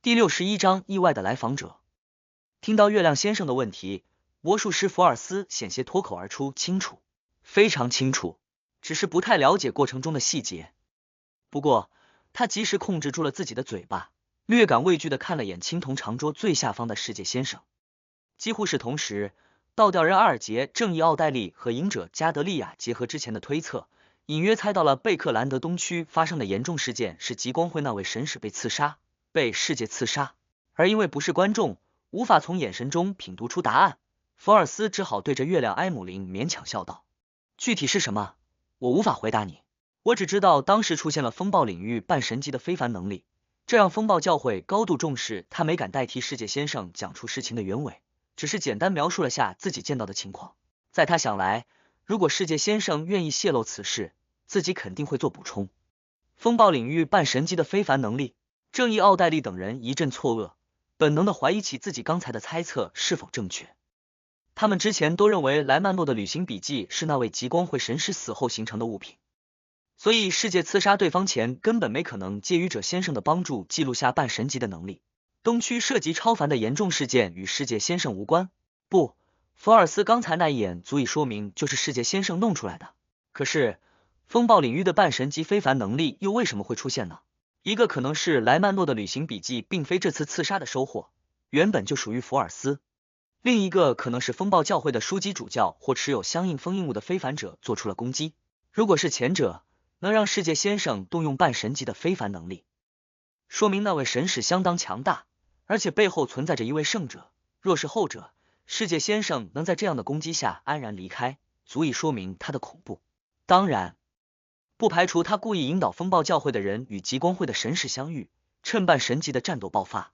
第61章意外的来访者。听到月亮先生的问题，魔术师福尔斯险些脱口而出：清楚，非常清楚，只是不太了解过程中的细节。不过他及时控制住了自己的嘴巴，略感畏惧的看了眼青铜长桌最下方的世界先生。几乎是同时，倒吊人阿尔杰、正义奥黛丽和隐者加德利亚结合之前的推测，隐约猜到了贝克兰德东区发生的严重事件是极光会那位神使被刺杀，被世界刺杀，而因为不是观众，无法从眼神中品读出答案，福尔斯只好对着月亮埃姆林勉强笑道：具体是什么，我无法回答你，我只知道当时出现了风暴领域半神级的非凡能力，这让风暴教会高度重视，他没敢代替世界先生讲出事情的原委，只是简单描述了下自己见到的情况。在他想来，如果世界先生愿意泄露此事，自己肯定会做补充。风暴领域半神级的非凡能力，正义奥黛丽等人一阵错愕，本能的怀疑起自己刚才的猜测是否正确。他们之前都认为莱曼诺的旅行笔记是那位极光会神使死后形成的物品，所以世界刺杀对方前根本没可能借愚者先生的帮助记录下半神级的能力。东区涉及超凡的严重事件与世界先生无关。不，福尔斯刚才那一眼足以说明就是世界先生弄出来的。可是风暴领域的半神级非凡能力又为什么会出现呢？一个可能是莱曼诺的旅行笔记并非这次刺杀的收获，原本就属于福尔斯。另一个可能是风暴教会的枢机主教或持有相应封印物的非凡者做出了攻击。如果是前者，能让世界先生动用半神级的非凡能力，说明那位神使相当强大，而且背后存在着一位圣者。若是后者，世界先生能在这样的攻击下安然离开，足以说明他的恐怖。当然不排除他故意引导风暴教会的人与极光会的神使相遇，趁半神级的战斗爆发，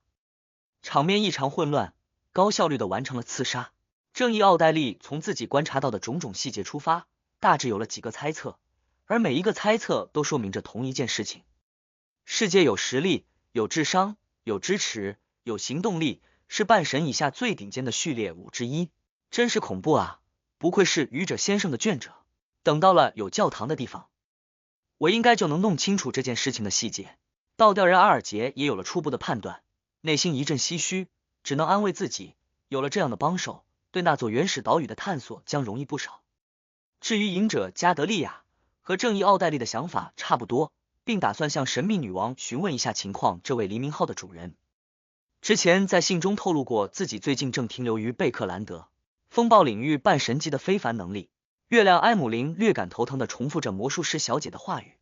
场面异常混乱，高效率的完成了刺杀。正义奥黛丽从自己观察到的种种细节出发，大致有了几个猜测，而每一个猜测都说明着同一件事情：世界有实力，有智商，有支持，有行动力，是半神以下最顶尖的序列5之一。真是恐怖啊，不愧是愚者先生的眷者。等到了有教堂的地方，我应该就能弄清楚这件事情的细节。倒吊人阿尔杰也有了初步的判断，内心一阵唏嘘，只能安慰自己，有了这样的帮手，对那座原始岛屿的探索将容易不少。至于隐者加德利亚和正义奥黛丽的想法差不多，并打算向神秘女王询问一下情况。这位黎明号的主人之前在信中透露过自己最近正停留于贝克兰德，风暴领域半神级的非凡能力。月亮埃姆林略感头疼的重复着魔术师小姐的话语。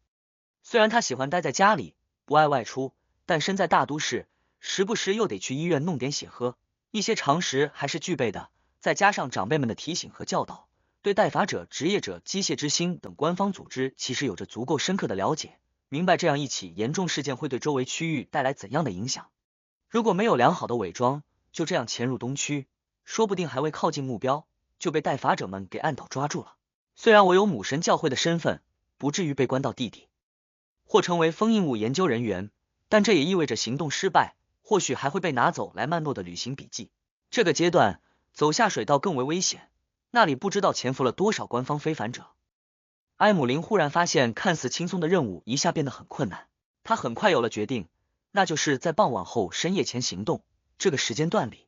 虽然他喜欢待在家里，不爱外出，但身在大都市，时不时又得去医院弄点血喝，一些常识还是具备的。再加上长辈们的提醒和教导，对代法者、职业者、机械之星等官方组织其实有着足够深刻的了解，明白这样一起严重事件会对周围区域带来怎样的影响。如果没有良好的伪装，就这样潜入东区，说不定还未靠近目标，就被代法者们给按倒抓住了。虽然我有母神教会的身份，不至于被关到地底，或成为封印物研究人员，但这也意味着行动失败，或许还会被拿走莱曼诺的旅行笔记。这个阶段走下水道更为危险，那里不知道潜伏了多少官方非凡者。埃姆林忽然发现看似轻松的任务一下变得很困难，他很快有了决定，那就是在傍晚后深夜前行动。这个时间段里，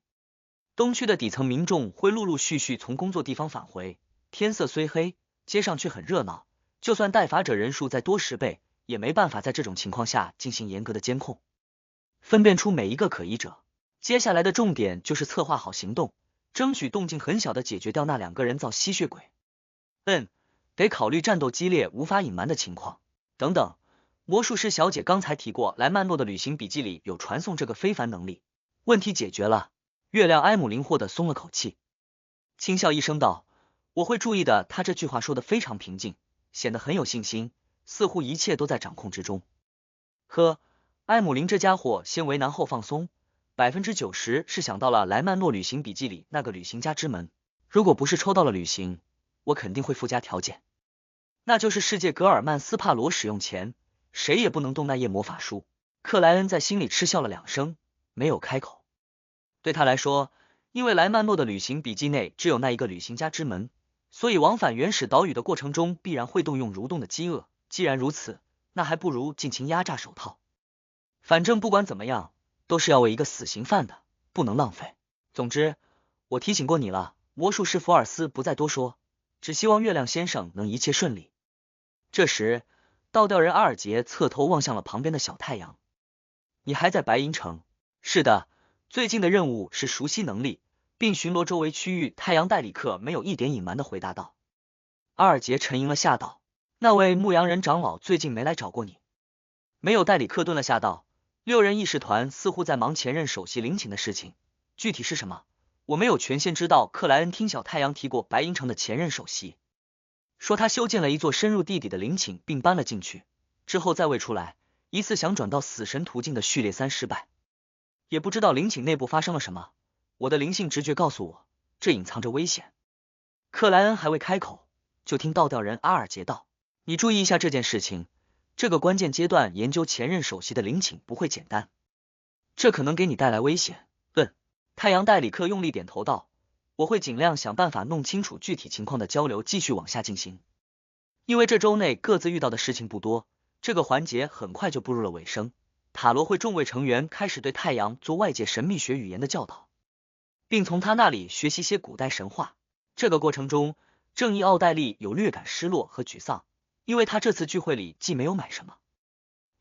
东区的底层民众会陆陆续续从工作地方返回，天色虽黑，街上却很热闹，就算代法者人数再多10倍，也没办法在这种情况下进行严格的监控，分辨出每一个可疑者。接下来的重点就是策划好行动，争取动静很小的解决掉那2个人造吸血鬼。得考虑战斗激烈无法隐瞒的情况等等。魔术师小姐刚才提过莱曼诺的旅行笔记里有传送这个非凡能力，问题解决了。月亮埃姆林获得松了口气，轻笑一声道：我会注意的。他这句话说得非常平静，显得很有信心，似乎一切都在掌控之中。呵，埃姆林这家伙先为难后放松，90%是想到了莱曼诺旅行笔记里那个旅行家之门。如果不是抽到了旅行，我肯定会附加条件，那就是世界格尔曼斯帕罗使用前，谁也不能动那页魔法书。克莱恩在心里嗤笑了2声，没有开口。对他来说，因为莱曼诺的旅行笔记内只有那一个旅行家之门，所以往返原始岛屿的过程中必然会动用蠕动的饥饿。既然如此，那还不如尽情压榨手套。反正不管怎么样，都是要为一个死刑犯的，不能浪费。总之，我提醒过你了。魔术师福尔斯不再多说，只希望月亮先生能一切顺利。这时，倒吊人阿尔杰侧头望向了旁边的小太阳。你还在白银城？是的，最近的任务是熟悉能力，并巡逻周围区域。太阳戴里克没有一点隐瞒的回答道。阿尔杰沉吟了下道：那位牧羊人长老最近没来找过你？没有。戴里克顿了下道：6人议事团似乎在忙前任首席陵寝的事情，具体是什么，我没有权限知道。克莱恩听小太阳提过白银城的前任首席，说他修建了一座深入地底的陵寝，并搬了进去，之后再未出来，疑似想转到死神途径的序列3失败。也不知道陵寝内部发生了什么，我的灵性直觉告诉我，这隐藏着危险。克莱恩还未开口，就听倒吊人阿尔杰道：你注意一下这件事情，这个关键阶段研究前任首席的陵寝不会简单，这可能给你带来危险。太阳戴里克用力点头道：我会尽量想办法弄清楚具体情况的交流继续往下进行。因为这周内各自遇到的事情不多，这个环节很快就步入了尾声。塔罗会众位成员开始对太阳做外界神秘学语言的教导，并从他那里学习些古代神话。这个过程中，正义奥黛丽有略感失落和沮丧，因为他这次聚会里既没有买什么，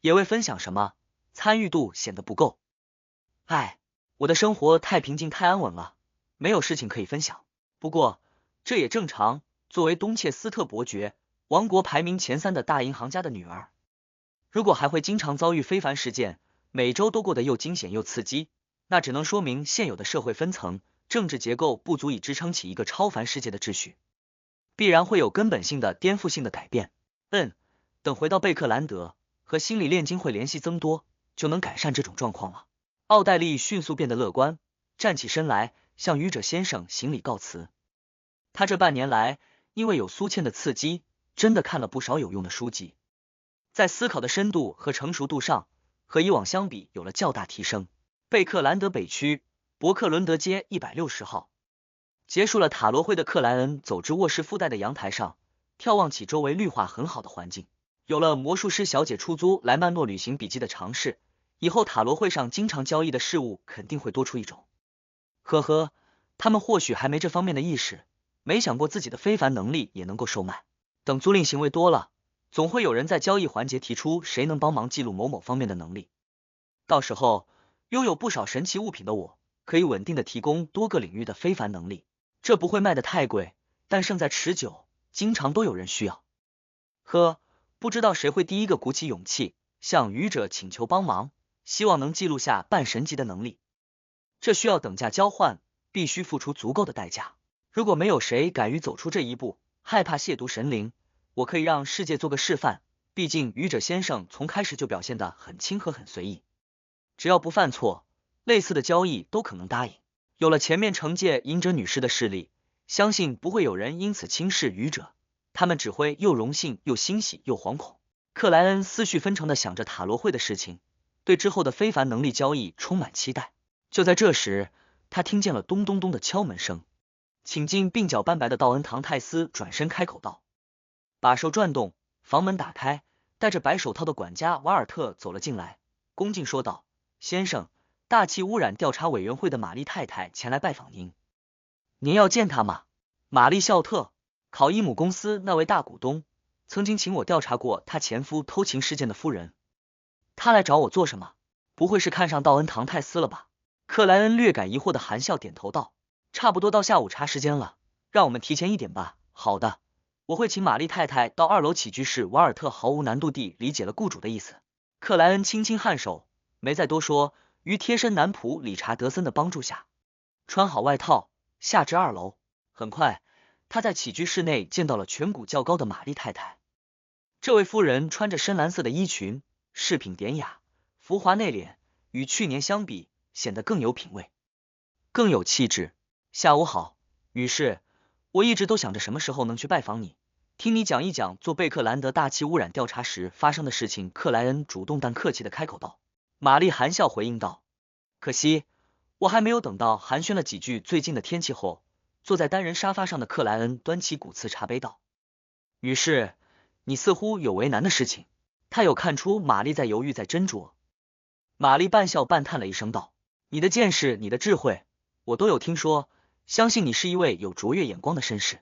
也未分享什么，参与度显得不够。唉，我的生活太平静太安稳了，没有事情可以分享。不过这也正常，作为东切斯特伯爵，王国排名前3的大银行家的女儿，如果还会经常遭遇非凡事件，每周都过得又惊险又刺激，那只能说明现有的社会分层、政治结构不足以支撑起一个超凡世界的秩序，必然会有根本性的颠覆性的改变。等回到贝克兰德，和心理炼金会联系增多，就能改善这种状况了。奥黛丽迅速变得乐观，站起身来，向愚者先生行礼告辞。他这半年来，因为有苏茜的刺激，真的看了不少有用的书籍，在思考的深度和成熟度上，和以往相比有了较大提升。贝克兰德北区伯克伦德街160号，结束了塔罗会的克莱恩走至卧室附带的阳台上，眺望起周围绿化很好的环境。有了魔术师小姐出租莱曼诺旅行笔记的尝试，以后塔罗会上经常交易的事物肯定会多出一种。呵呵，他们或许还没这方面的意识，没想过自己的非凡能力也能够售卖。等租赁行为多了，总会有人在交易环节提出谁能帮忙记录某某方面的能力。到时候，拥有不少神奇物品的我，可以稳定的提供多个领域的非凡能力，这不会卖得太贵，但胜在持久，经常都有人需要。不知道谁会第一个鼓起勇气向愚者请求帮忙，希望能记录下半神级的能力。这需要等价交换，必须付出足够的代价。如果没有谁敢于走出这一步，害怕亵渎神灵，我可以让世界做个示范。毕竟愚者先生从开始就表现得很亲和很随意，只要不犯错，类似的交易都可能答应。有了前面惩戒隐者女士的势力，相信不会有人因此轻视愚者，他们只会又荣幸又欣喜又惶恐。克莱恩思绪纷呈地想着塔罗会的事情，对之后的非凡能力交易充满期待。就在这时，他听见了咚咚咚的敲门声。请进。鬓角斑白的道恩唐泰斯转身开口道。把手转动，房门打开，戴着白手套的管家瓦尔特走了进来，恭敬说道：先生，大气污染调查委员会的玛丽太太前来拜访您。您要见她吗？玛丽孝特，考伊姆公司那位大股东，曾经请我调查过他前夫偷情事件的夫人。他来找我做什么？不会是看上道恩唐泰斯了吧？克莱恩略感疑惑的含笑点头道：差不多到下午茶时间了，让我们提前一点吧。好的，我会请玛丽太太到2楼起居室。瓦尔特毫无难度地理解了雇主的意思。克莱恩轻轻颔首，没再多说，于贴身男仆理查德森的帮助下，穿好外套，下至2楼。很快，他在起居室内见到了颧骨较高的玛丽太太。这位夫人穿着深蓝色的衣裙，饰品典雅，浮华内敛，与去年相比，显得更有品味，更有气质。下午好，于是我一直都想着什么时候能去拜访你，听你讲一讲做贝克兰德大气污染调查时发生的事情。克莱恩主动但客气的开口道。玛丽含笑回应道：可惜我还没有等到。寒暄了几句最近的天气后，坐在单人沙发上的克莱恩端起古瓷茶杯道：于是你似乎有为难的事情。他有看出玛丽在犹豫在斟酌。玛丽半笑半叹了一声道：“你的见识，你的智慧，我都有听说，相信你是一位有卓越眼光的绅士。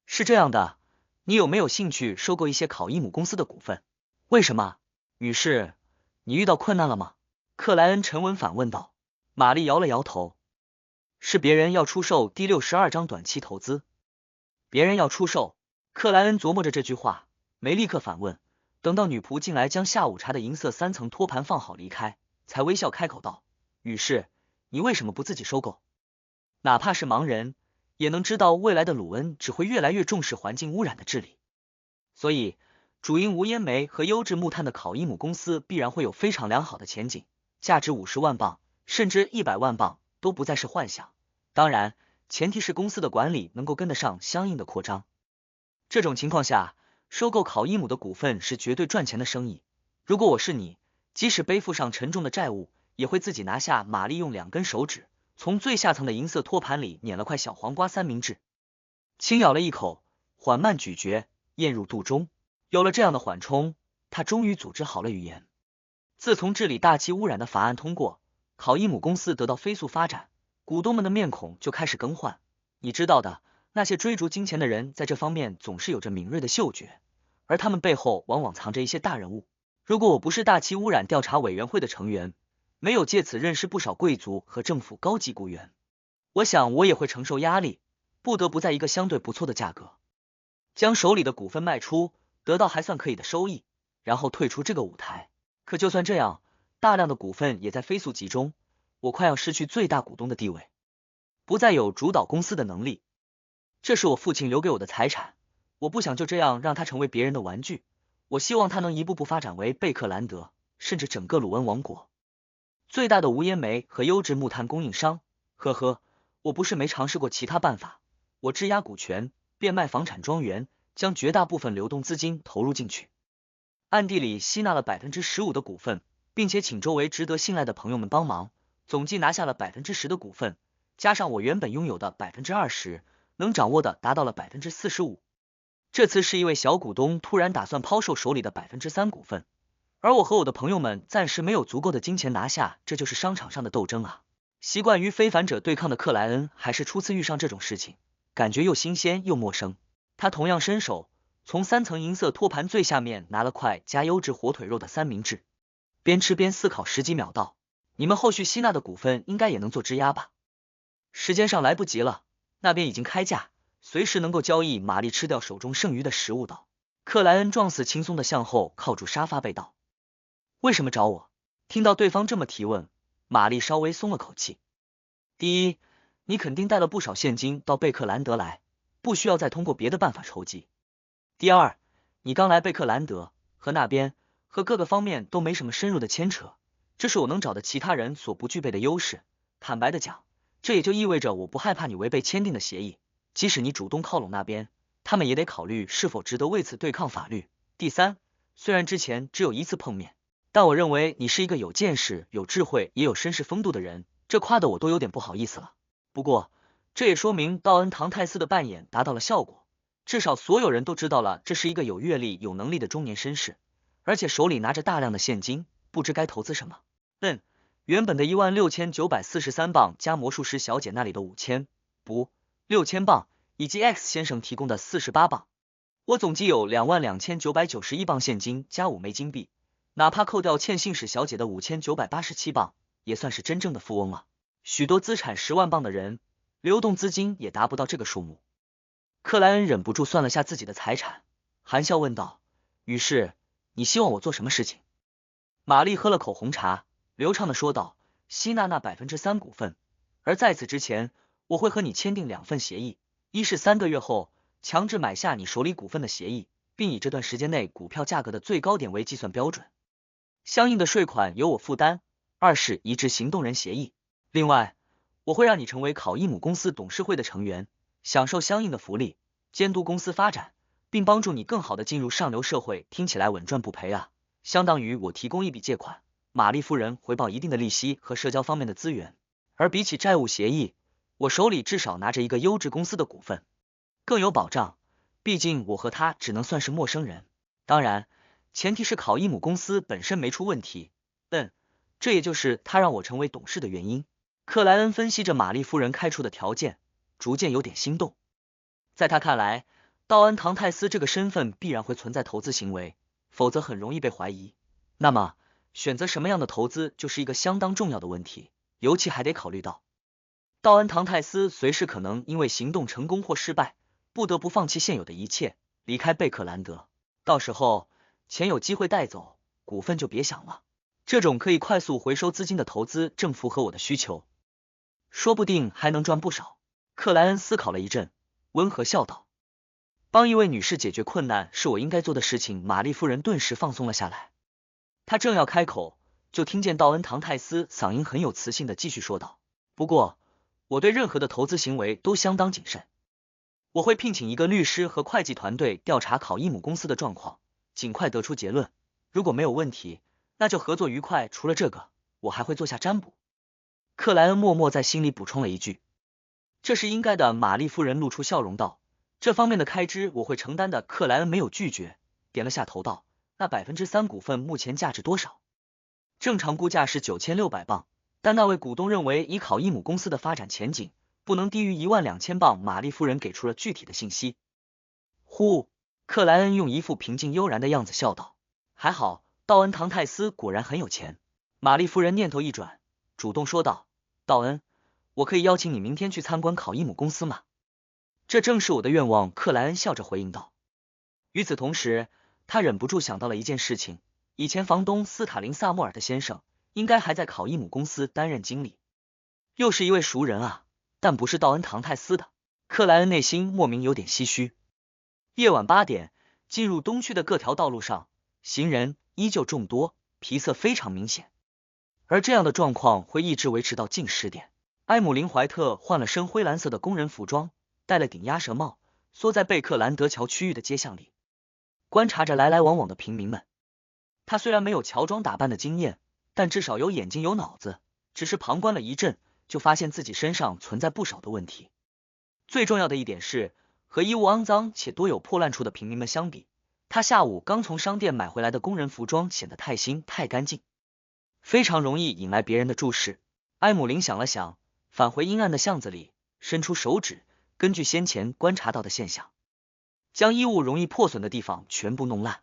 是这样的，你有没有兴趣收购一些考伊姆公司的股份？为什么？女士，你遇到困难了吗？”克莱恩沉稳反问道。玛丽摇了摇头：“是别人要出售第62张短期投资。”别人要出售？克莱恩琢磨着这句话，没立刻反问，等到女仆进来将下午茶的银色3层托盘放好离开，才微笑开口道：“女士，你为什么不自己收购？哪怕是盲人，也能知道未来的鲁恩只会越来越重视环境污染的治理。所以，主营无烟煤和优质木炭的考伊姆公司必然会有非常良好的前景，价值50万镑，甚至100万镑都不再是幻想。当然，前提是公司的管理能够跟得上相应的扩张。这种情况下，收购考伊姆的股份是绝对赚钱的生意。如果我是你，即使背负上沉重的债务，也会自己拿下。”玛丽用2根手指从最下层的银色托盘里捻了块小黄瓜三明治，轻咬了一口，缓慢咀嚼，咽入肚中。有了这样的缓冲，他终于组织好了语言。自从治理大气污染的法案通过，考伊姆公司得到飞速发展，股东们的面孔就开始更换。你知道的，那些追逐金钱的人在这方面总是有着敏锐的嗅觉，而他们背后往往藏着一些大人物。如果我不是大气污染调查委员会的成员，没有借此认识不少贵族和政府高级雇员，我想我也会承受压力，不得不在一个相对不错的价格将手里的股份卖出，得到还算可以的收益，然后退出这个舞台。可就算这样，大量的股份也在飞速集中，我快要失去最大股东的地位，不再有主导公司的能力。这是我父亲留给我的财产，我不想就这样让它成为别人的玩具。我希望它能一步步发展为贝克兰德，甚至整个鲁恩王国最大的无烟煤和优质木炭供应商。呵呵，我不是没尝试过其他办法，我质押股权，变卖房产庄园，将绝大部分流动资金投入进去，暗地里吸纳了15%的股份，并且请周围值得信赖的朋友们帮忙，总计拿下了10%的股份，加上我原本拥有的20%，能掌握的达到了45%。这次是一位小股东突然打算抛售手里的3%股份，而我和我的朋友们暂时没有足够的金钱拿下，这就是商场上的斗争啊！习惯于非凡者对抗的克莱恩还是初次遇上这种事情，感觉又新鲜又陌生。他同样伸手从3层银色托盘最下面拿了块加优质火腿肉的三明治，边吃边思考10几秒道：“你们后续吸纳的股份应该也能做质押吧？时间上来不及了，那边已经开价，随时能够交易。”玛丽吃掉手中剩余的食物道。克莱恩状似轻松的向后靠住沙发背道：“为什么找我？”听到对方这么提问，玛丽稍微松了口气。第一，你肯定带了不少现金到贝克兰德来，不需要再通过别的办法筹集。第二，你刚来贝克兰德，和那边和各个方面都没什么深入的牵扯，这是我能找的其他人所不具备的优势。坦白的讲，这也就意味着我不害怕你违背签订的协议，即使你主动靠拢那边，他们也得考虑是否值得为此对抗法律。第三，虽然之前只有1次碰面，但我认为你是一个有见识、有智慧也有绅士风度的人，这夸得我都有点不好意思了。不过，这也说明道恩·唐泰斯的扮演达到了效果，至少所有人都知道了这是一个有阅历、有能力的中年绅士，而且手里拿着大量的现金，不知该投资什么。原本的16943镑加魔术师小姐那里的6000镑，以及 X 先生提供的48镑，我总计有22991镑现金加5枚金币，哪怕扣掉欠信使小姐的5987镑，也算是真正的富翁了。许多资产10万镑的人，流动资金也达不到这个数目。克莱恩忍不住算了下自己的财产，含笑问道：“于是，你希望我做什么事情？”玛丽喝了口红茶，流畅的说道：“吸纳那3%股份，而在此之前，我会和你签订2份协议，一是3个月后强制买下你手里股份的协议，并以这段时间内股票价格的最高点为计算标准，相应的税款由我负担；二是一致行动人协议。另外，我会让你成为考伊姆公司董事会的成员，享受相应的福利，监督公司发展，并帮助你更好的进入上流社会。听起来稳赚不赔啊，相当于我提供一笔借款，玛丽夫人回报一定的利息和社交方面的资源，而比起债务协议，我手里至少拿着一个优质公司的股份，更有保障。毕竟我和他只能算是陌生人，当然前提是考伊姆公司本身没出问题。这也就是他让我成为董事的原因。克莱恩分析着玛丽夫人开出的条件，逐渐有点心动。在他看来，道恩·唐泰斯这个身份必然会存在投资行为，否则很容易被怀疑。那么，选择什么样的投资就是一个相当重要的问题，尤其还得考虑到道恩·唐泰斯随时可能因为行动成功或失败，不得不放弃现有的一切，离开贝克兰德。到时候，钱有机会带走，股份就别想了。这种可以快速回收资金的投资正符合我的需求，说不定还能赚不少。克莱恩思考了一阵，温和笑道：“帮一位女士解决困难是我应该做的事情。”玛丽夫人顿时放松了下来。她正要开口，就听见道恩·唐泰斯嗓音很有磁性的继续说道：“不过，我对任何的投资行为都相当谨慎。我会聘请一个律师和会计团队调查考伊姆公司的状况，尽快得出结论。如果没有问题，那就合作愉快。除了这个，我还会做下占卜。”克莱恩默默在心里补充了一句：“这是应该的。”玛丽夫人露出笑容道：“这方面的开支我会承担的。”克莱恩没有拒绝，点了下头道：“那3%股份目前价值多少？”正常估价是9600镑，但那位股东认为以考伊姆公司的发展前景，不能低于12000镑。玛丽夫人给出了具体的信息。呼，克莱恩用一副平静悠然的样子笑道：“还好，道恩·唐泰斯果然很有钱。”玛丽夫人念头一转，主动说道：“道恩，我可以邀请你明天去参观考伊姆公司吗？”“这正是我的愿望。”克莱恩笑着回应道。与此同时，他忍不住想到了一件事情，以前房东斯塔林·萨默尔特先生应该还在考伊姆公司担任经理，又是一位熟人啊，但不是道恩·唐泰斯的。克莱恩内心莫名有点唏嘘。夜晚8点，进入东区的各条道路上，行人依旧众多，皮色非常明显，而这样的状况会一直维持到近10点。埃姆林·怀特换了身灰蓝色的工人服装，戴了顶鸭舌帽，缩在贝克兰德桥区域的街巷里，观察着来来往往的平民们。他虽然没有乔装打扮的经验，但至少有眼睛有脑子，只是旁观了一阵，就发现自己身上存在不少的问题。最重要的一点是，和衣物肮脏且多有破烂处的平民们相比，他下午刚从商店买回来的工人服装显得太新太干净，非常容易引来别人的注视。埃姆林想了想，返回阴暗的巷子里，伸出手指，根据先前观察到的现象，将衣物容易破损的地方全部弄烂。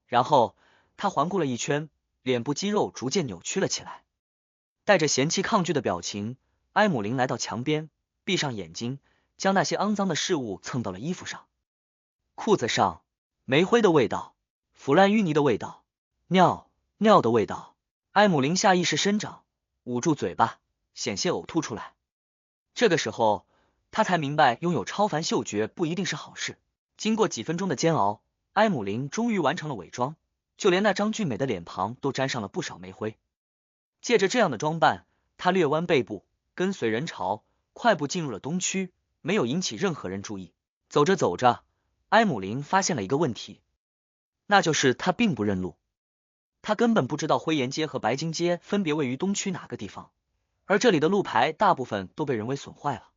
然后他环顾了一圈，脸部肌肉逐渐扭曲了起来，带着嫌弃抗拒的表情，埃姆林来到墙边，闭上眼睛，将那些肮脏的事物蹭到了衣服上、裤子上，煤灰的味道，腐烂淤泥的味道，尿的味道。埃姆林下意识伸掌，捂住嘴巴，险些呕吐出来。这个时候，他才明白拥有超凡嗅觉不一定是好事。经过几分钟的煎熬，埃姆林终于完成了伪装，就连那张俊美的脸庞都沾上了不少煤灰。借着这样的装扮，他略弯背部，跟随人潮，快步进入了东区，没有引起任何人注意。走着走着，埃姆林发现了一个问题，那就是他并不认路。他根本不知道灰岩街和白金街分别位于东区哪个地方，而这里的路牌大部分都被人为损坏了。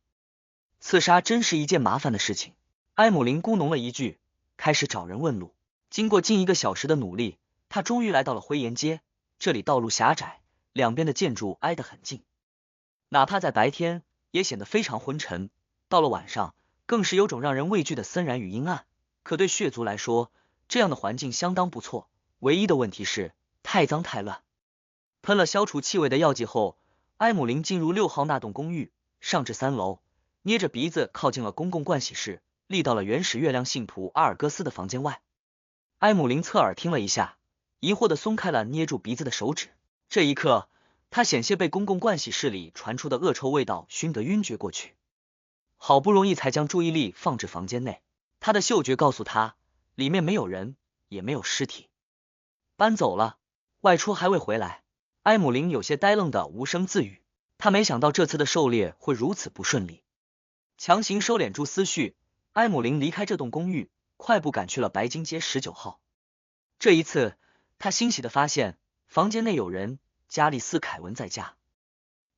刺杀真是一件麻烦的事情。埃姆林咕哝了一句，开始找人问路。经过近1个小时的努力，他终于来到了灰岩街。这里道路狭窄，两边的建筑挨得很近，哪怕在白天也显得非常昏沉，到了晚上更是有种让人畏惧的森然与阴暗。可对血族来说，这样的环境相当不错，唯一的问题是太脏太乱。喷了消除气味的药剂后，埃姆林进入6号那栋公寓，上至3楼，捏着鼻子靠近了公共盥洗室，立到了原始月亮信徒阿尔戈斯的房间外。埃姆林侧耳听了一下，疑惑地松开了捏住鼻子的手指。这一刻，他险些被公共盥洗室里传出的恶臭味道熏得晕厥过去。好不容易才将注意力放至房间内，他的嗅觉告诉他，里面没有人，也没有尸体。搬走了，外出还未回来。埃姆林有些呆愣的无声自语，他没想到这次的狩猎会如此不顺利。强行收敛住思绪，埃姆林离开这栋公寓，快步赶去了白金街19号。这一次，他欣喜地发现房间内有人，加利斯·凯文在家。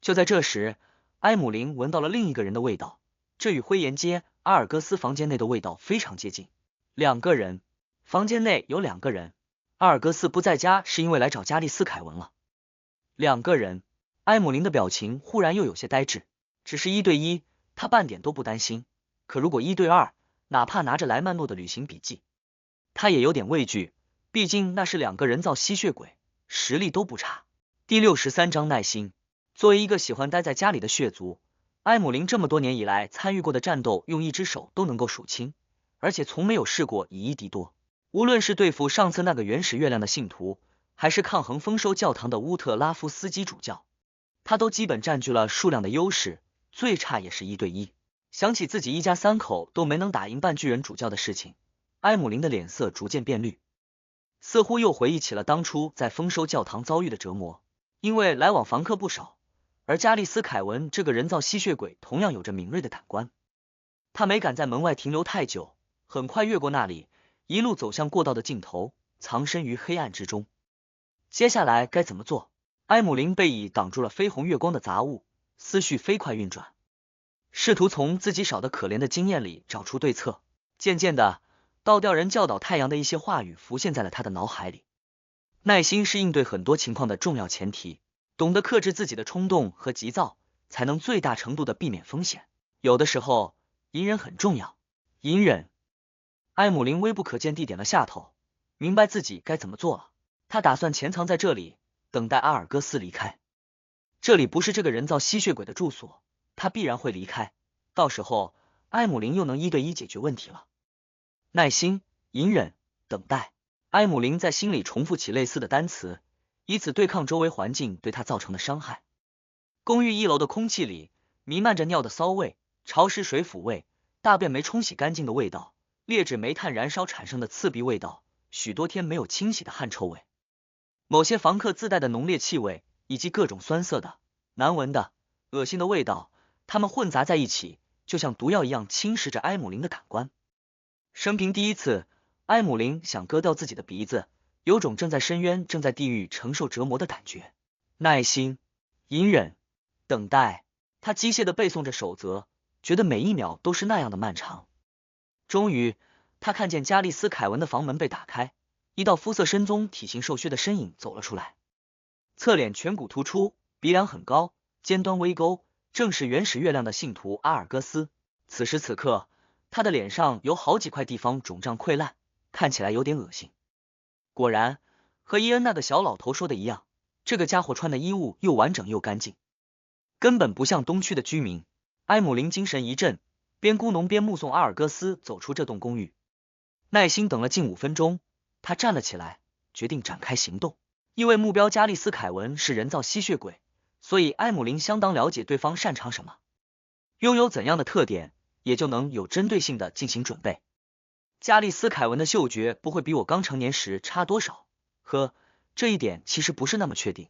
就在这时，埃姆林闻到了另一个人的味道，这与灰岩街阿尔戈斯房间内的味道非常接近。2个人，房间内有2个人。阿尔戈斯不在家是因为来找加利斯·凯文了。2个人。埃姆林的表情忽然又有些呆滞，只是1对1，他半点都不担心，可如果1对2，哪怕拿着莱曼诺的旅行笔记，他也有点畏惧，毕竟那是2个人造吸血鬼，实力都不差。第63章耐心。作为一个喜欢待在家里的血族，埃姆林这么多年以来参与过的战斗用1只手都能够数清，而且从没有试过以1敌多。无论是对付上次那个原始月亮的信徒，还是抗衡丰收教堂的乌特拉夫斯基主教，他都基本占据了数量的优势，最差也是1对1。想起自己一家3口都没能打赢半巨人主教的事情，埃姆林的脸色逐渐变绿，似乎又回忆起了当初在丰收教堂遭遇的折磨。因为来往房客不少，而加利斯凯文这个人造吸血鬼同样有着敏锐的感官，他没敢在门外停留太久，很快越过那里，一路走向过道的尽头，藏身于黑暗之中。接下来该怎么做？埃姆林被以挡住了绯红月光的杂物，思绪飞快运转，试图从自己少得可怜的经验里找出对策。渐渐的，倒吊人教导太阳的一些话语浮现在了他的脑海里。耐心是应对很多情况的重要前提，懂得克制自己的冲动和急躁，才能最大程度的避免风险。有的时候，隐忍很重要。隐忍。埃姆林微不可见地点了下头，明白自己该怎么做了。他打算潜藏在这里，等待阿尔戈斯离开。这里不是这个人造吸血鬼的住所，他必然会离开，到时候埃姆林又能1对1解决问题了。耐心、隐忍、等待。埃姆林在心里重复起类似的单词，以此对抗周围环境对他造成的伤害。公寓1楼的空气里弥漫着尿的骚味、潮湿水腐味、大便没冲洗干净的味道、劣质煤炭燃烧产生的刺鼻味道、许多天没有清洗的汗臭味，某些房客自带的浓烈气味，以及各种酸涩的、难闻的、恶心的味道，它们混杂在一起，就像毒药一样侵蚀着埃姆林的感官。生平第一次，埃姆林想割掉自己的鼻子，有种正在深渊、正在地狱承受折磨的感觉。耐心、隐忍、等待。他机械地背诵着守则，觉得每一秒都是那样的漫长。终于，他看见加利斯凯文的房门被打开，一道肤色深棕、体型瘦削的身影走了出来，侧脸颧骨突出，鼻梁很高，尖端微勾，正是原始月亮的信徒阿尔戈斯。此时此刻，他的脸上有好几块地方肿胀溃烂，看起来有点恶心。果然，和伊恩那个小老头说的一样，这个家伙穿的衣物又完整又干净，根本不像东区的居民。埃姆林精神一振，边咕哝边目送阿尔戈斯走出这栋公寓。耐心等了近5分钟，他站了起来，决定展开行动。因为目标加利斯凯文是人造吸血鬼，所以埃姆林相当了解对方擅长什么，拥有怎样的特点，也就能有针对性的进行准备。加利斯凯文的嗅觉不会比我刚成年时差多少，这一点其实不是那么确定。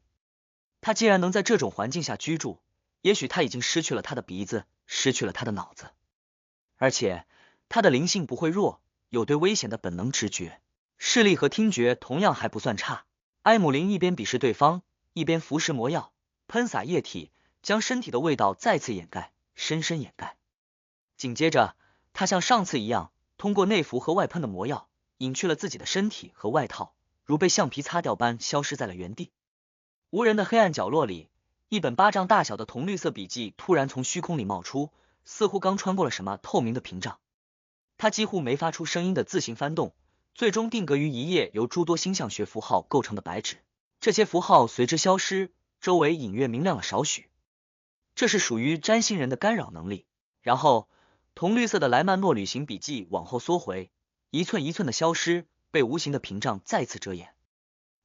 他既然能在这种环境下居住，也许他已经失去了他的鼻子，失去了他的脑子，而且他的灵性不会弱，有对危险的本能直觉，视力和听觉同样还不算差。埃姆林一边鄙视对方，一边服食魔药，喷洒液体，将身体的味道再次掩盖，深深掩盖。紧接着，他像上次一样，通过内服和外喷的魔药，隐去了自己的身体和外套，如被橡皮擦掉般消失在了原地。无人的黑暗角落里，一本巴掌大小的铜绿色笔记突然从虚空里冒出，似乎刚穿过了什么透明的屏障。它几乎没发出声音的自行翻动，最终定格于一页由诸多星象学符号构成的白纸。这些符号随之消失，周围隐约明亮了少许。这是属于占星人的干扰能力。然后，铜绿色的莱曼诺旅行笔记往后缩回，一寸一寸的消失，被无形的屏障再次遮掩。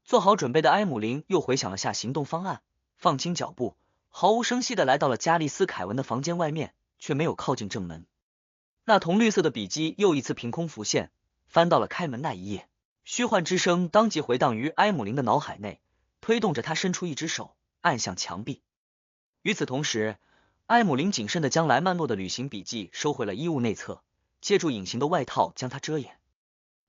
做好准备的埃姆林又回想了下行动方案，放轻脚步，毫无声息地来到了加利斯凯文的房间外面，却没有靠近正门。那铜绿色的笔记又一次凭空浮现，翻到了开门那一页。虚幻之声当即回荡于埃姆林的脑海内，推动着他伸出一只手，按向墙壁。与此同时，埃姆林谨慎地将莱曼诺的旅行笔记收回了衣物内侧，借助隐形的外套将它遮掩。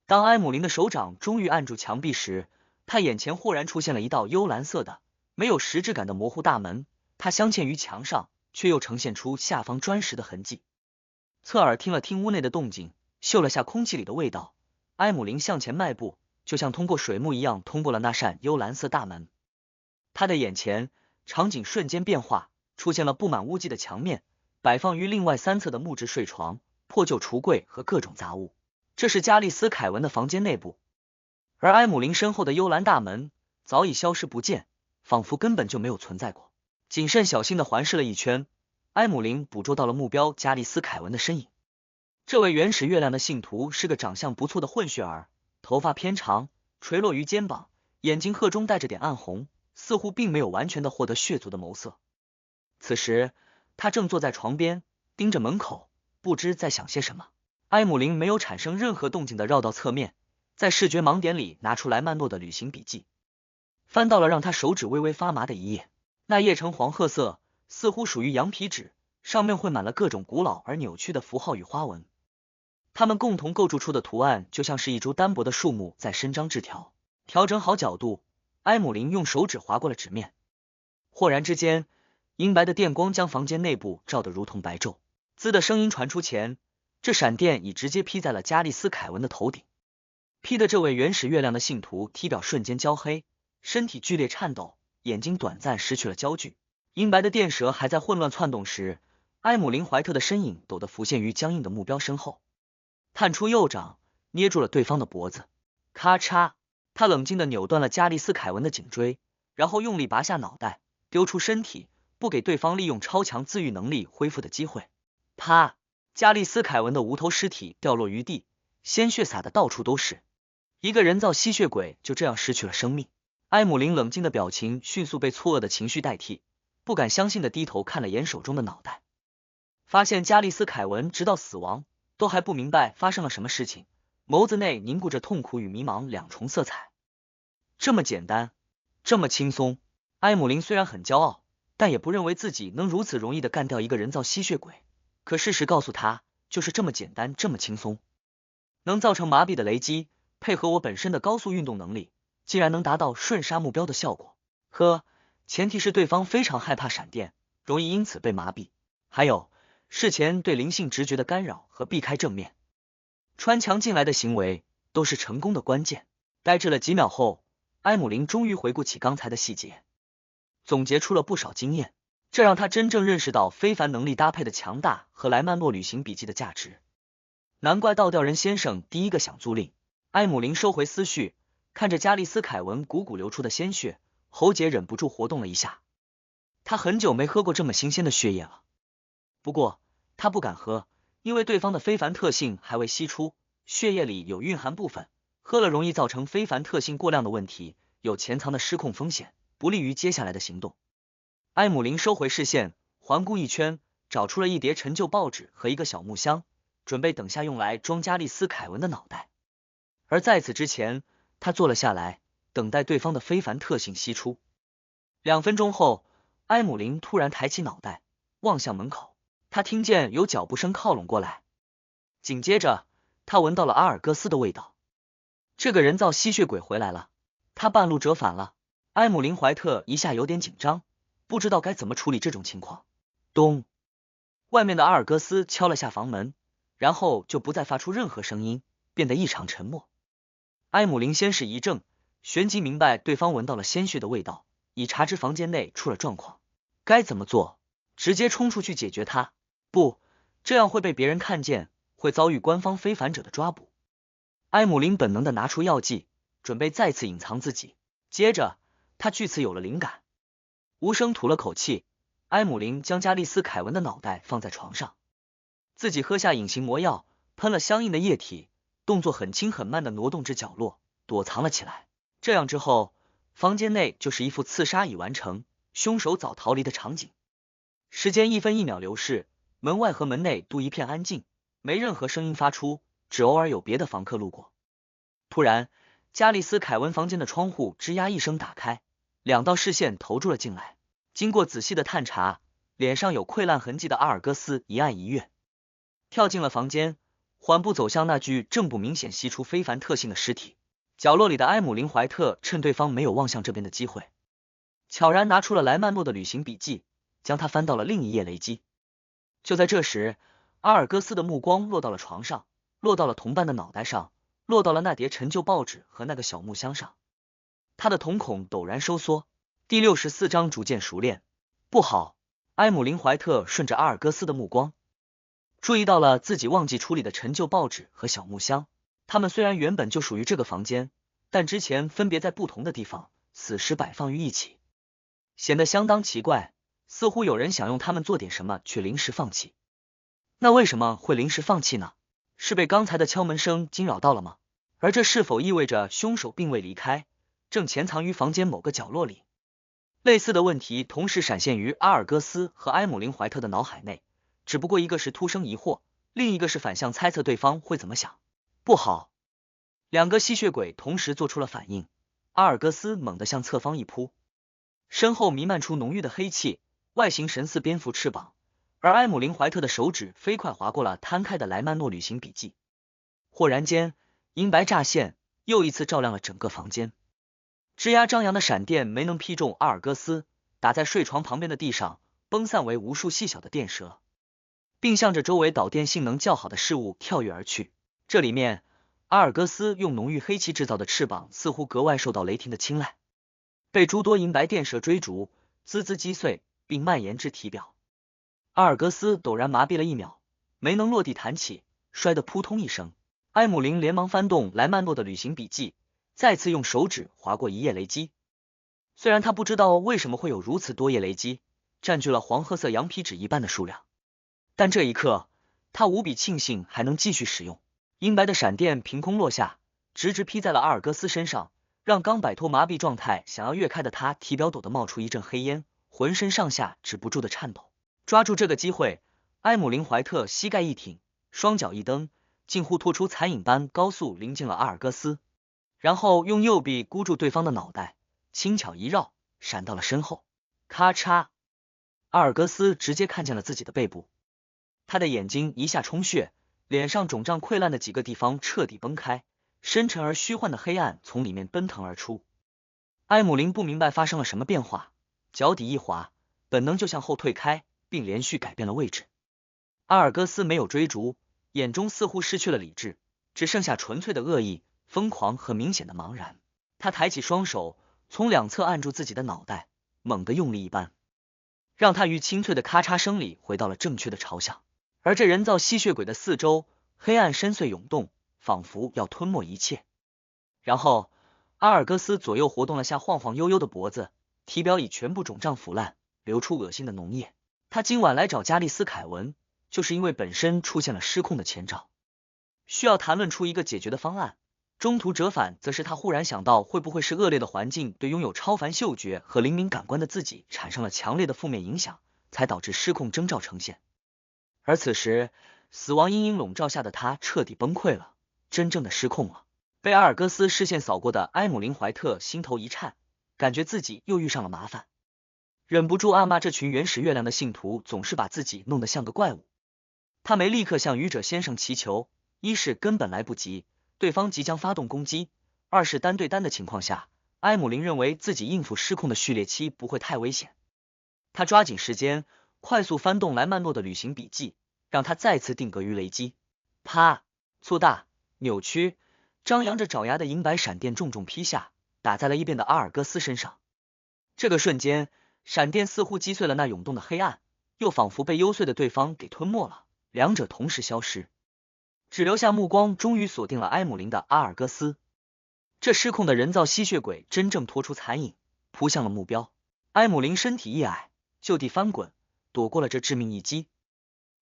当埃姆林的手掌终于按住墙壁时，他眼前豁然出现了一道幽蓝色的、没有实质感的模糊大门，它镶嵌于墙上，却又呈现出下方砖石的痕迹。侧耳听了听屋内的动静，嗅了下空气里的味道，埃姆林向前迈步，就像通过水幕一样通过了那扇幽蓝色大门。他的眼前场景瞬间变化，出现了布满污迹的墙面，摆放于另外3侧的木质睡床、破旧橱柜和各种杂物。这是加丽斯·凯文的房间内部，而埃姆林身后的幽蓝大门早已消失不见，仿佛根本就没有存在过。谨慎小心地环视了一圈，埃姆林捕捉到了目标加丽斯·凯文的身影。这位原始月亮的信徒是个长相不错的混血儿，头发偏长，垂落于肩膀，眼睛褐中带着点暗红，似乎并没有完全的获得血族的眸色。此时他正坐在床边，盯着门口，不知在想些什么。埃姆林没有产生任何动静的绕到侧面，在视觉盲点里拿出莱曼诺的旅行笔记，翻到了让他手指微微发麻的一页。那页呈黄褐色，似乎属于羊皮纸，上面绘满了各种古老而扭曲的符号与花纹，它们共同构筑出的图案就像是一株单薄的树木在伸张枝条。调整好角度，埃姆林用手指划过了纸面，豁然之间，银白的电光将房间内部照得如同白昼。滋的声音传出前，这闪电已直接劈在了加丽斯·凯文的头顶，劈的这位原始月亮的信徒体表瞬间焦黑，身体剧烈颤抖，眼睛短暂失去了焦距。银白的电蛇还在混乱窜动时，埃姆林·怀特的身影陡地浮现于僵硬的目标身后，探出右掌捏住了对方的脖子，咔嚓，他冷静地扭断了加丽斯·凯文的颈椎，然后用力拔下脑袋，丢出身体，不给对方利用超强自愈能力恢复的机会。啪！加丽斯·凯文的无头尸体掉落于地，鲜血洒得到处都是。一个人造吸血鬼就这样失去了生命。埃姆林冷静的表情迅速被错愕的情绪代替，不敢相信的低头看了眼手中的脑袋，发现加丽斯·凯文直到死亡都还不明白发生了什么事情，眸子内凝固着痛苦与迷茫两重色彩。这么简单，这么轻松。埃姆林虽然很骄傲，但也不认为自己能如此容易的干掉一个人造吸血鬼。可事实告诉他，就是这么简单，这么轻松。能造成麻痹的雷击，配合我本身的高速运动能力，竟然能达到瞬杀目标的效果。呵，前提是对方非常害怕闪电，容易因此被麻痹。还有，事前对灵性直觉的干扰和避开正面穿墙进来的行为，都是成功的关键。呆滞了几秒后，埃姆林终于回顾起刚才的细节，总结出了不少经验。这让他真正认识到非凡能力搭配的强大和莱曼诺旅行笔记的价值。难怪倒吊人先生第一个想租赁。埃姆林收回思绪，看着加丽斯·凯文汩汩流出的鲜血，喉结忍不住活动了一下。他很久没喝过这么新鲜的血液了，不过他不敢喝，因为对方的非凡特性还未析出，血液里有蕴含部分，喝了容易造成非凡特性过量的问题，有潜藏的失控风险，不利于接下来的行动。埃姆林收回视线，环顾一圈，找出了一叠陈旧报纸和一个小木箱，准备等下用来装加丽斯·凯文的脑袋。而在此之前，他坐了下来，等待对方的非凡特性析出。2分钟后，埃姆林突然抬起脑袋，望向门口，他听见有脚步声靠拢过来，紧接着他闻到了阿尔戈斯的味道。这个人造吸血鬼回来了，他半路折返了。埃姆林·怀特一下有点紧张，不知道该怎么处理这种情况。咚！外面的阿尔戈斯敲了下房门，然后就不再发出任何声音，变得异常沉默。埃姆林先是一怔，旋即明白对方闻到了鲜血的味道，已察知房间内出了状况。该怎么做？直接冲出去解决他？不，这样会被别人看见，会遭遇官方非凡者的抓捕。埃姆林本能的拿出药剂，准备再次隐藏自己。接着他据此有了灵感，无声吐了口气。埃姆林将加丽斯·凯文的脑袋放在床上，自己喝下隐形魔药，喷了相应的液体，动作很轻很慢的挪动至角落，躲藏了起来。这样之后，房间内就是一副刺杀已完成，凶手早逃离的场景。时间1分1秒流逝，门外和门内都一片安静，没任何声音发出，只偶尔有别的房客路过。突然，加丽斯·凯文房间的窗户吱呀一声打开，2道视线投注了进来。经过仔细的探查，脸上有溃烂痕迹的阿尔戈斯一按一跃，跳进了房间，缓步走向那具正不明显析出非凡特性的尸体。角落里的埃姆林·怀特趁对方没有望向这边的机会，悄然拿出了莱曼诺的旅行笔记，将它翻到了另一页雷击。就在这时，阿尔戈斯的目光落到了床上，落到了同伴的脑袋上，落到了那叠陈旧报纸和那个小木箱上。他的瞳孔陡然收缩，第64章逐渐熟练。不好！埃姆林怀特顺着阿尔戈斯的目光，注意到了自己忘记处理的陈旧报纸和小木箱。它们虽然原本就属于这个房间，但之前分别在不同的地方，死时摆放于一起，显得相当奇怪，似乎有人想用它们做点什么，却临时放弃。那为什么会临时放弃呢？是被刚才的敲门声惊扰到了吗？而这是否意味着凶手并未离开，正潜藏于房间某个角落里？类似的问题同时闪现于阿尔戈斯和埃姆林怀特的脑海内，只不过一个是突生疑惑，另一个是反向猜测对方会怎么想。不好！两个吸血鬼同时做出了反应。阿尔戈斯猛地向侧方一扑，身后弥漫出浓郁的黑气，外形神似蝙蝠翅膀，而埃姆林怀特的手指飞快划过了摊开的莱曼诺旅行笔记。忽然间，银白乍现，又一次照亮了整个房间。吱呀张扬的闪电没能劈中阿尔戈斯，打在睡床旁边的地上，崩散为无数细小的电蛇，并向着周围导电性能较好的事物跳跃而去。这里面，阿尔戈斯用浓郁黑气制造的翅膀似乎格外受到雷霆的青睐，被诸多银白电蛇追逐，滋滋击碎，并蔓延至体表。阿尔戈斯陡然麻痹了一秒，没能落地弹起，摔得扑通一声。埃姆林连忙翻动莱曼诺的旅行笔记，再次用手指划过一页雷击。虽然他不知道为什么会有如此多页雷击，占据了黄褐色羊皮纸一半的数量，但这一刻他无比庆幸还能继续使用。银白的闪电凭空落下，直直劈在了阿尔戈斯身上，让刚摆脱麻痹状态想要跃开的他体表陡地冒出一阵黑烟，浑身上下止不住的颤抖。抓住这个机会，埃姆林怀特膝盖一挺，双脚一蹬，近乎拖出残影般高速临近了阿尔戈斯，然后用右臂箍住对方的脑袋，轻巧一绕，闪到了身后。咔嚓！阿尔戈斯直接看见了自己的背部，他的眼睛一下充血，脸上肿胀溃烂的几个地方彻底崩开，深沉而虚幻的黑暗从里面奔腾而出。埃姆林不明白发生了什么变化，脚底一滑，本能就向后退开，并连续改变了位置。阿尔戈斯没有追逐，眼中似乎失去了理智，只剩下纯粹的恶意、疯狂和明显的茫然。他抬起双手，从两侧按住自己的脑袋，猛地用力一扳，让他于清脆的咔嚓声里回到了正确的朝向。而这人造吸血鬼的四周，黑暗深邃涌动，仿佛要吞没一切。然后，阿尔戈斯左右活动了下晃晃悠悠的脖子，体表已全部肿胀腐烂，流出恶心的脓液。他今晚来找加利斯·凯文，就是因为本身出现了失控的前兆，需要谈论出一个解决的方案。中途折返，则是他忽然想到，会不会是恶劣的环境对拥有超凡嗅觉和灵敏感官的自己产生了强烈的负面影响，才导致失控征兆呈现。而此时，死亡阴影笼罩下的他彻底崩溃了，真正的失控了。被阿尔戈斯视线扫过的埃姆林怀特心头一颤，感觉自己又遇上了麻烦，忍不住暗骂这群原始月亮的信徒总是把自己弄得像个怪物。他没立刻向愚者先生祈求，一是根本来不及，对方即将发动攻击；二是单对单的情况下，埃姆林认为自己应付失控的序列期不会太危险。他抓紧时间，快速翻动莱曼诺的旅行笔记，让他再次定格于雷击。啪！粗大、扭曲、张扬着爪牙的银白闪电重重劈下，打在了一边的阿尔戈斯身上。这个瞬间，闪电似乎击碎了那涌动的黑暗，又仿佛被幽邃的对方给吞没了，两者同时消失，只留下目光终于锁定了埃姆林的阿尔戈斯。这失控的人造吸血鬼真正拖出残影，扑向了目标。埃姆林身体一矮，就地翻滚，躲过了这致命一击。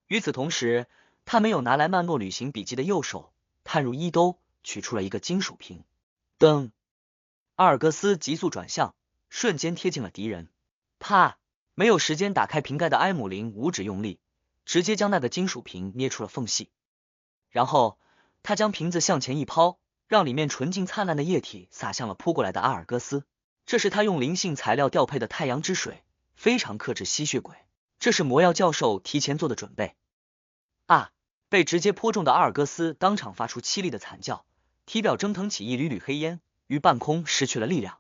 与此同时，他没有拿莱曼诺旅行笔记的右手探入衣兜，取出了一个金属瓶。噔！阿尔戈斯急速转向，瞬间贴近了敌人。啪！没有时间打开瓶盖的埃姆林五指用力，直接将那个金属瓶捏出了缝隙。然后他将瓶子向前一抛，让里面纯净灿烂的液体洒向了扑过来的阿尔戈斯。这是他用灵性材料调配的太阳之水，非常克制吸血鬼。这是魔药教授提前做的准备。啊！被直接泼中的阿尔戈斯当场发出凄厉的惨叫，体表蒸腾起一缕缕黑烟，于半空失去了力量。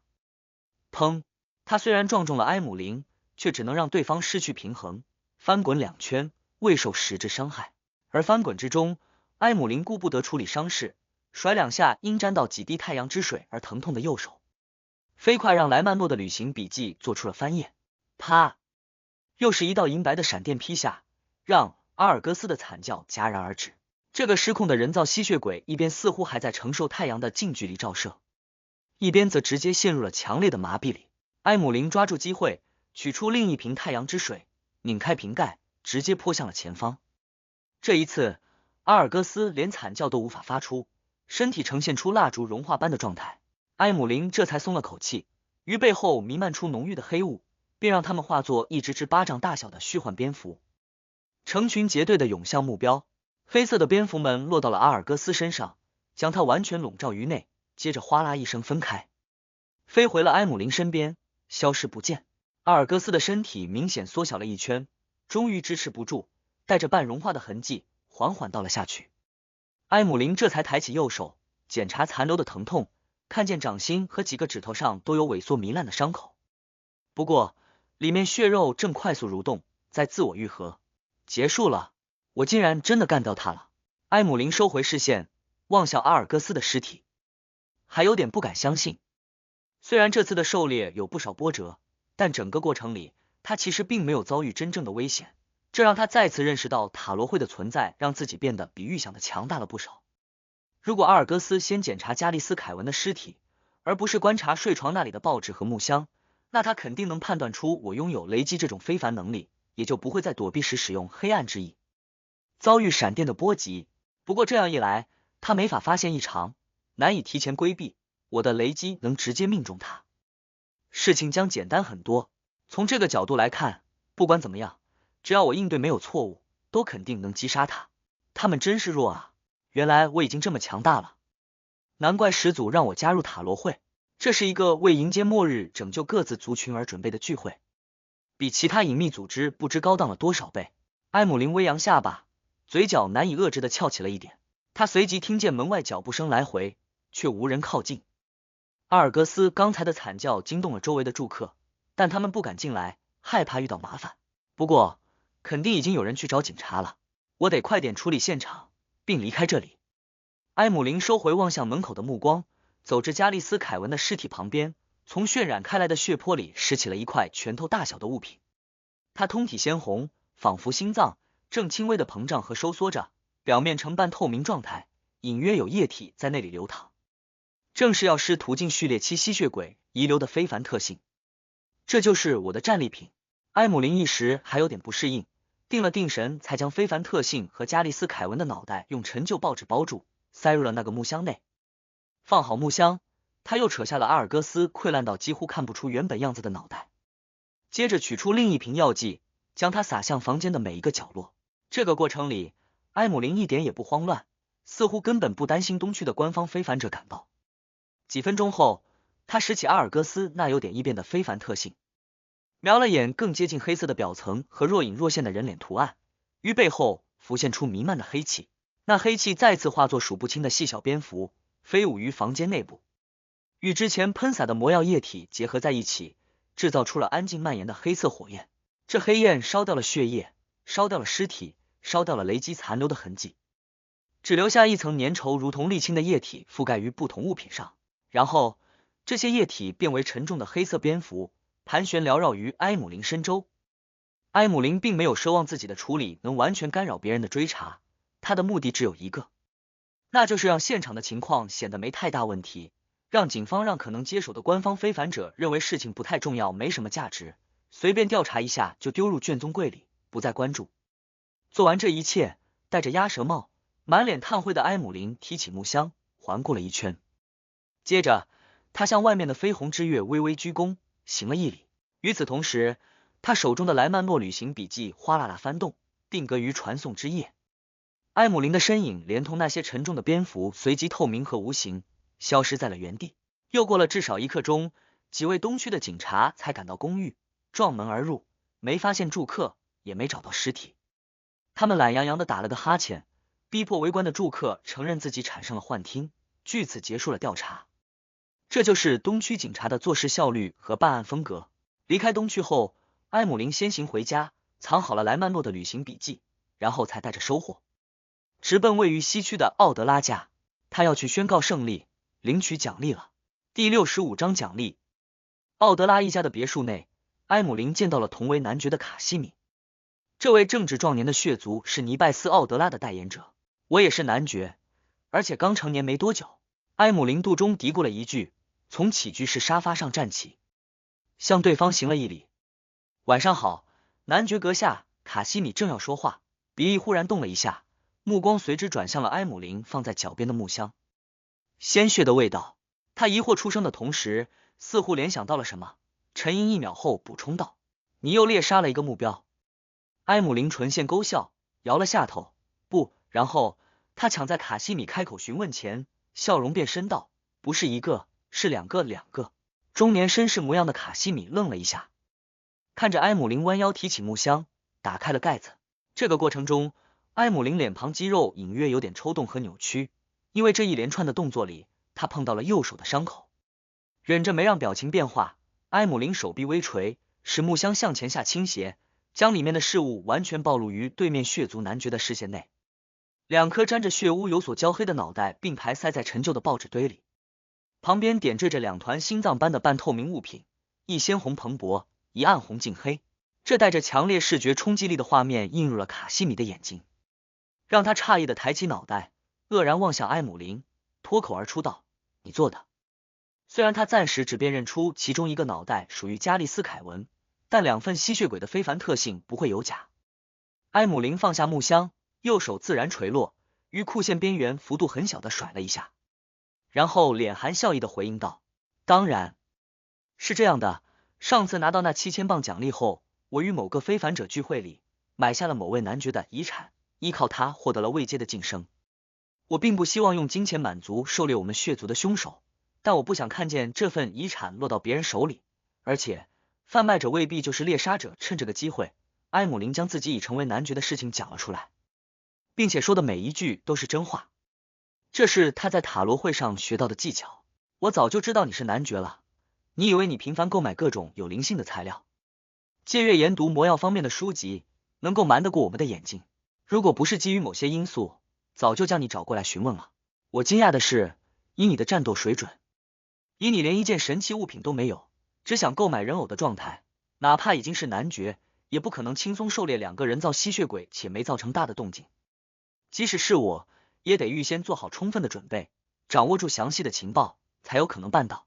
砰！他虽然撞中了埃姆林，却只能让对方失去平衡，翻滚两圈，未受实质伤害。而翻滚之中，埃姆林顾不得处理伤势，甩两下因沾到几滴太阳之水而疼痛的右手，飞快让莱曼诺的旅行笔记做出了翻页。啪！又是一道银白的闪电劈下，让阿尔戈斯的惨叫戛然而止。这个失控的人造吸血鬼一边似乎还在承受太阳的近距离照射，一边则直接陷入了强烈的麻痹里。埃姆林抓住机会，取出另一瓶太阳之水，拧开瓶盖，直接泼向了前方。这一次，阿尔戈斯连惨叫都无法发出，身体呈现出蜡烛融化般的状态。埃姆林这才松了口气，于背后弥漫出浓郁的黑雾，便让他们化作一只巴掌大小的虚幻蝙蝠，成群结队的涌向目标。黑色的蝙蝠们落到了阿尔戈斯身上，将他完全笼罩于内，接着哗啦一声分开，飞回了埃姆林身边，消失不见。阿尔戈斯的身体明显缩小了一圈，终于支持不住，带着半融化的痕迹缓缓倒了下去。埃姆林这才抬起右手检查残留的疼痛，看见掌心和几个指头上都有萎缩糜烂的伤口，不过里面血肉正快速蠕动，在自我愈合。结束了，我竟然真的干掉他了。埃姆林收回视线，望向阿尔戈斯的尸体，还有点不敢相信。虽然这次的狩猎有不少波折，但整个过程里他其实并没有遭遇真正的危险，这让他再次认识到塔罗会的存在让自己变得比预想的强大了不少。如果阿尔戈斯先检查加利斯凯文的尸体，而不是观察睡床那里的报纸和木箱，那他肯定能判断出我拥有雷击这种非凡能力，也就不会在躲避时使用黑暗之翼，遭遇闪电的波及。不过这样一来，他没法发现异常，难以提前规避，我的雷击能直接命中他，事情将简单很多。从这个角度来看，不管怎么样，只要我应对没有错误，都肯定能击杀他。他们真是弱啊，原来我已经这么强大了，难怪始祖让我加入塔罗会，这是一个为迎接末日拯救各自族群而准备的聚会，比其他隐秘组织不知高档了多少倍。埃姆林微扬下巴，嘴角难以遏制的翘起了一点。他随即听见门外脚步声来回，却无人靠近。阿尔戈斯刚才的惨叫惊动了周围的住客，但他们不敢进来，害怕遇到麻烦。不过肯定已经有人去找警察了，我得快点处理现场并离开这里。埃姆林收回望向门口的目光，走至加利斯凯文的尸体旁边，从渲染开来的血泊里拾起了一块拳头大小的物品。它通体鲜红，仿佛心脏正轻微的膨胀和收缩着，表面呈半透明状态，隐约有液体在那里流淌，正是药师途径序列期吸血鬼遗留的非凡特性。这就是我的战利品。埃姆林一时还有点不适应，定了定神，才将非凡特性和加利斯凯文的脑袋用陈旧报纸包住，塞入了那个木箱内。放好木箱，他又扯下了阿尔戈斯溃烂到几乎看不出原本样子的脑袋，接着取出另一瓶药剂，将它撒向房间的每一个角落。这个过程里，埃姆林一点也不慌乱，似乎根本不担心东区的官方非凡者赶到。几分钟后，他拾起阿尔戈斯那有点异变的非凡特性，瞄了眼更接近黑色的表层和若隐若现的人脸图案，于背后浮现出弥漫的黑气，那黑气再次化作数不清的细小蝙蝠，飞舞于房间内部，与之前喷洒的魔药液体结合在一起，制造出了安静蔓延的黑色火焰。这黑焰烧掉了血液，烧掉了尸体，烧掉了雷击残留的痕迹，只留下一层粘稠如同沥青的液体覆盖于不同物品上，然后这些液体变为沉重的黑色蝙蝠，盘旋缭绕于埃姆林身周。埃姆林并没有奢望自己的处理能完全干扰别人的追查，他的目的只有一个，那就是让现场的情况显得没太大问题，让警方让可能接手的官方非凡者认为事情不太重要，没什么价值，随便调查一下就丢入卷宗柜里，不再关注。做完这一切，戴着鸭舌帽，满脸炭灰的埃姆林提起木箱，环顾了一圈，接着他向外面的绯红之月微微鞠躬，行了一礼。与此同时，他手中的莱曼诺旅行笔记哗啦啦翻动，定格于传送之页。埃姆林的身影连同那些沉重的蝙蝠随即透明和无形，消失在了原地。又过了至少1刻钟，几位东区的警察才赶到公寓，撞门而入，没发现住客，也没找到尸体。他们懒洋洋的打了个哈欠，逼迫围观的住客承认自己产生了幻听，据此结束了调查。这就是东区警察的做事效率和办案风格。离开东区后，埃姆林先行回家，藏好了莱曼诺的旅行笔记，然后才带着收获直奔位于西区的奥德拉家。他要去宣告胜利，领取奖励了。第65章奖励。奥德拉一家的别墅内，埃姆林见到了同为男爵的卡西米。这位正值壮年的血族是尼拜斯奥德拉的代言者，我也是男爵，而且刚成年没多久。埃姆林肚中嘀咕了一句，从起居室沙发上站起，向对方行了一礼。晚上好，男爵阁下。卡西米正要说话，鼻翼忽然动了一下，目光随之转向了埃姆林放在脚边的木箱。鲜血的味道。他疑惑出声的同时，似乎联想到了什么，沉吟1秒后补充道：“你又猎杀了一个目标。”埃姆林唇线勾笑，摇了下头，不，然后他抢在卡西米开口询问前，笑容变深道：“不是一个，是两个。”中年绅士模样的卡西米愣了一下，看着埃姆林弯腰提起木箱，打开了盖子。这个过程中，埃姆林脸庞肌肉隐约有点抽动和扭曲，因为这一连串的动作里，他碰到了右手的伤口。忍着没让表情变化，埃姆林手臂微垂，使木箱向前下倾斜，将里面的事物完全暴露于对面血族男爵的视线内。2颗沾着血污有所焦黑的脑袋并排塞在陈旧的报纸堆里，旁边点缀着2团心脏般的半透明物品，一鲜红蓬勃，一暗红近黑。这带着强烈视觉冲击力的画面映入了卡西米的眼睛，让他诧异的抬起脑袋，愕然望向埃姆林，脱口而出道：“你做的。”虽然他暂时只辨认出其中一个脑袋属于加利斯凯文，但2份吸血鬼的非凡特性不会有假。埃姆林放下木箱，右手自然垂落，于裤线边缘幅度很小的甩了一下，然后脸含笑意的回应道：“当然是这样的，上次拿到那7000磅奖励后，我于某个非凡者聚会里买下了某位男爵的遗产，依靠他获得了位阶的晋升。我并不希望用金钱满足狩猎我们血族的凶手，但我不想看见这份遗产落到别人手里，而且贩卖者未必就是猎杀者。”趁这个机会，埃姆林将自己已成为男爵的事情讲了出来，并且说的每一句都是真话。这是他在塔罗会上学到的技巧。我早就知道你是男爵了，你以为你频繁购买各种有灵性的材料，借阅研读魔药方面的书籍，能够瞒得过我们的眼睛？如果不是基于某些因素，早就将你找过来询问了。我惊讶的是，以你的战斗水准，以你连一件神奇物品都没有，只想购买人偶的状态，哪怕已经是男爵，也不可能轻松狩猎2个人造吸血鬼且没造成大的动静。即使是我，也得预先做好充分的准备，掌握住详细的情报，才有可能办到。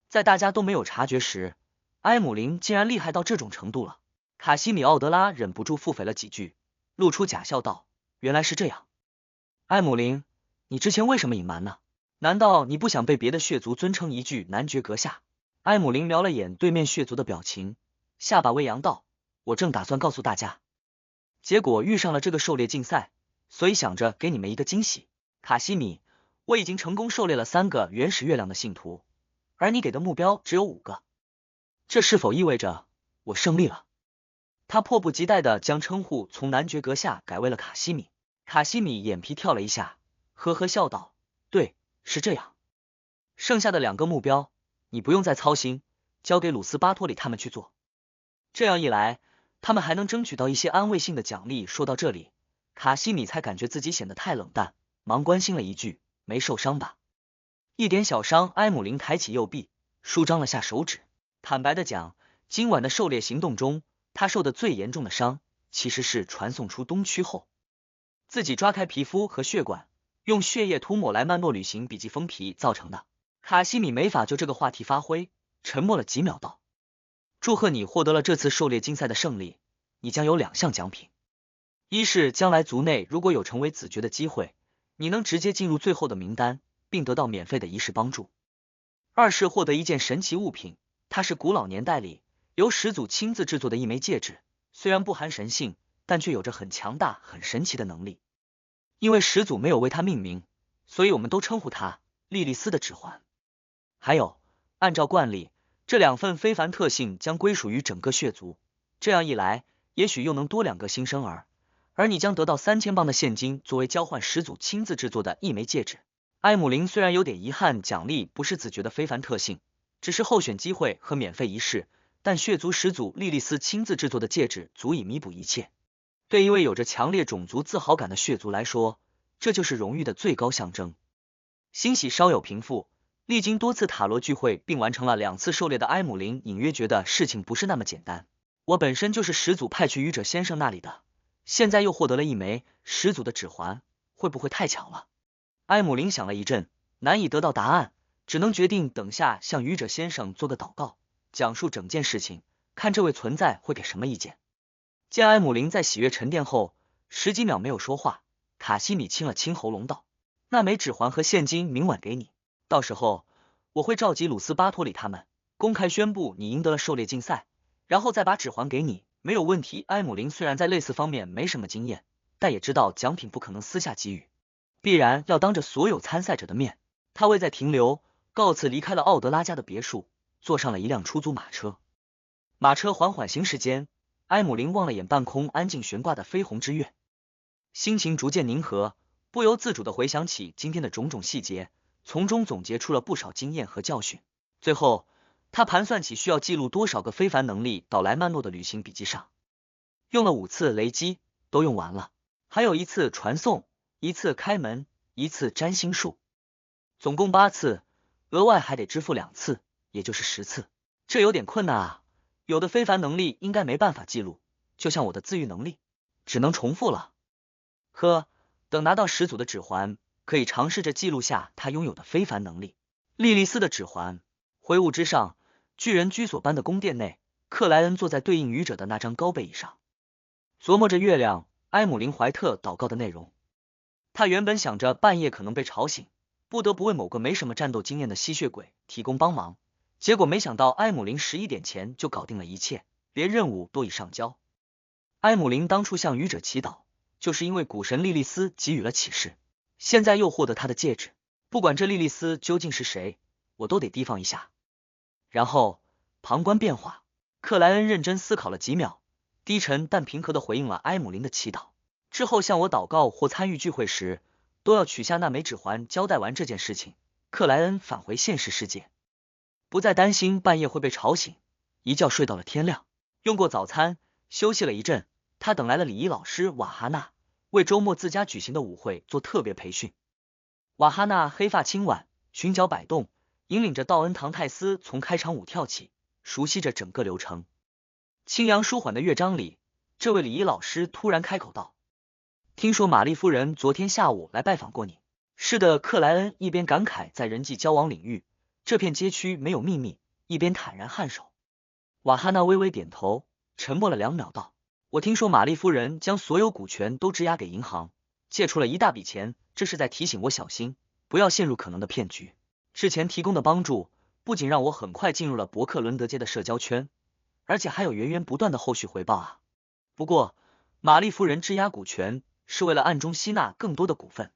在大家都没有察觉时，埃姆林竟然厉害到这种程度了。卡西米奥德拉忍不住腹诽了几句，露出假笑道：“原来是这样。埃姆林，你之前为什么隐瞒呢？难道你不想被别的血族尊称一句男爵阁下？”埃姆林瞄了眼对面血族的表情，下巴微扬道：“我正打算告诉大家，结果遇上了这个狩猎竞赛，所以想着给你们一个惊喜。卡西米，我已经成功狩猎了3个原始月亮的信徒，而你给的目标只有5个，这是否意味着我胜利了？”他迫不及待地将称呼从男爵阁下改为了卡西米。卡西米眼皮跳了一下，呵呵笑道：“对，是这样。剩下的2个目标，你不用再操心，交给鲁斯巴托里他们去做。这样一来，他们还能争取到一些安慰性的奖励。”说到这里，卡西米才感觉自己显得太冷淡，忙关心了一句：“没受伤吧？”“一点小伤。”埃姆林抬起右臂，舒张了下手指。坦白的讲，今晚的狩猎行动中，他受的最严重的伤，其实是传送出东区后，自己抓开皮肤和血管，用血液涂抹莱曼诺旅行笔记封皮造成的。卡西米没法就这个话题发挥，沉默了几秒道：“祝贺你获得了这次狩猎竞赛的胜利，你将有2项奖品。一是将来族内如果有成为子爵的机会，你能直接进入最后的名单，并得到免费的仪式帮助。2是获得一件神奇物品，它是古老年代里由始祖亲自制作的一枚戒指，虽然不含神性，但却有着很强大很神奇的能力。因为始祖没有为它命名，所以我们都称呼它莉莉丝的指环。还有，按照惯例，这2份非凡特性将归属于整个血族，这样一来，也许又能多2个新生儿，而你将得到3000磅的现金作为交换始祖亲自制作的一枚戒指。”埃姆林虽然有点遗憾奖励不是子爵的非凡特性，只是候选机会和免费仪式，但血族始祖莉莉丝亲自制作的戒指足以弥补一切。对一位有着强烈种族自豪感的血族来说，这就是荣誉的最高象征。欣喜稍有平复，历经多次塔罗聚会并完成了2次狩猎的埃姆林隐约觉得事情不是那么简单。我本身就是始祖派去愚者先生那里的，现在又获得了一枚始祖的指环，会不会太巧了？埃姆林想了一阵，难以得到答案，只能决定等下向愚者先生做个祷告，讲述整件事情，看这位存在会给什么意见。见埃姆林在喜悦沉淀后10几秒没有说话，卡西米清了清喉咙道：那枚指环和现金明晚给你，到时候我会召集鲁斯巴托里他们，公开宣布你赢得了狩猎竞赛，然后再把指环给你，没有问题。埃姆林虽然在类似方面没什么经验，但也知道奖品不可能私下给予，必然要当着所有参赛者的面。他未再停留，告辞离开了奥德拉家的别墅，坐上了一辆出租马车。马车缓缓行驶间，埃姆林望了眼半空安静悬挂的绯红之月，心情逐渐凝和，不由自主地回想起今天的种种细节，从中总结出了不少经验和教训。最后他盘算起需要记录多少个非凡能力到莱曼诺的旅行笔记上，用了5次雷击，都用完了，还有1次传送，1次开门，1次占星术，总共8次，额外还得支付2次，也就是10次。这有点困难啊，有的非凡能力应该没办法记录，就像我的自愈能力，只能重复了。呵，等拿到始祖的指环，可以尝试着记录下他拥有的非凡能力。莉莉丝的指环。灰雾之上，巨人居所般的宫殿内，克莱恩坐在对应愚者的那张高背椅上，琢磨着月亮埃姆林怀特祷告的内容。他原本想着半夜可能被吵醒，不得不为某个没什么战斗经验的吸血鬼提供帮忙，结果没想到埃姆林11点前就搞定了一切，连任务都已上交。埃姆林当初向愚者祈祷，就是因为古神莉莉丝给予了启示，现在又获得他的戒指，不管这莉莉丝究竟是谁，我都得提防一下。然后旁观变化，克莱恩认真思考了几秒，低沉但平和地回应了埃姆林的祈祷。之后向我祷告或参与聚会时，都要取下那枚指环。交代完这件事情，克莱恩返回现实世界，不再担心半夜会被吵醒，一觉睡到了天亮。用过早餐，休息了一阵，他等来了礼仪老师瓦哈娜，为周末自家举行的舞会做特别培训。瓦哈娜黑发轻挽，裙角摆动，引领着道恩唐泰斯从开场舞跳起，熟悉着整个流程。清扬舒缓的乐章里，这位礼仪老师突然开口道：听说玛丽夫人昨天下午来拜访过你。是的，克莱恩一边感慨在人际交往领域这片街区没有秘密，一边坦然颔首。瓦哈娜微微点头，沉默了2秒道：我听说玛丽夫人将所有股权都质押给银行，借出了一大笔钱，这是在提醒我小心，不要陷入可能的骗局。之前提供的帮助不仅让我很快进入了伯克伦德街的社交圈，而且还有源源不断的后续回报啊。不过玛丽夫人质押股权是为了暗中吸纳更多的股份。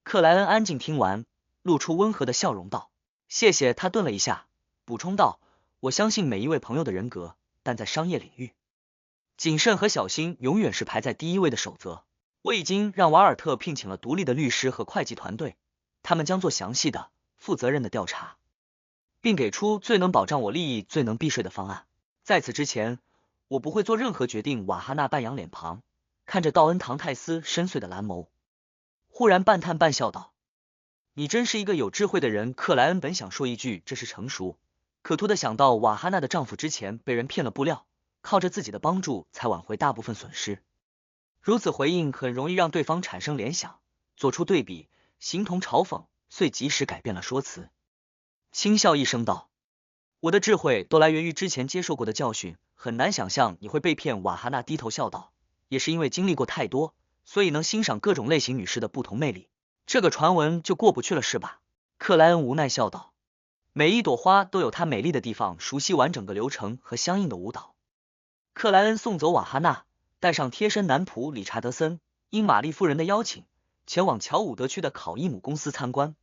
克莱恩安静听完，露出温和的笑容道：谢谢。他顿了一下，补充道：我相信每一位朋友的人格，但在商业领域，谨慎和小心永远是排在第1位的守则。我已经让瓦尔特聘请了独立的律师和会计团队，他们将做详细的负责任的调查，并给出最能保障我利益、最能避税的方案。在此之前，我不会做任何决定。瓦哈娜半仰脸庞，看着道恩唐泰斯深邃的蓝眸，忽然半叹半笑道：你真是一个有智慧的人。克莱恩本想说一句这是成熟，可突的想到瓦哈娜的丈夫之前被人骗了布料，靠着自己的帮助才挽回大部分损失，如此回应很容易让对方产生联想，做出对比，形同嘲讽，遂及时改变了说辞，轻笑一声道：我的智慧都来源于之前接受过的教训，很难想象你会被骗。瓦哈娜低头笑道：也是因为经历过太多，所以能欣赏各种类型女士的不同魅力，这个传闻就过不去了是吧？克莱恩无奈笑道：每一朵花都有它美丽的地方。熟悉完整个流程和相应的舞蹈，克莱恩送走瓦哈娜，带上贴身男仆理查德森，应玛丽夫人的邀请，前往乔伍德区的考伊姆公司参观。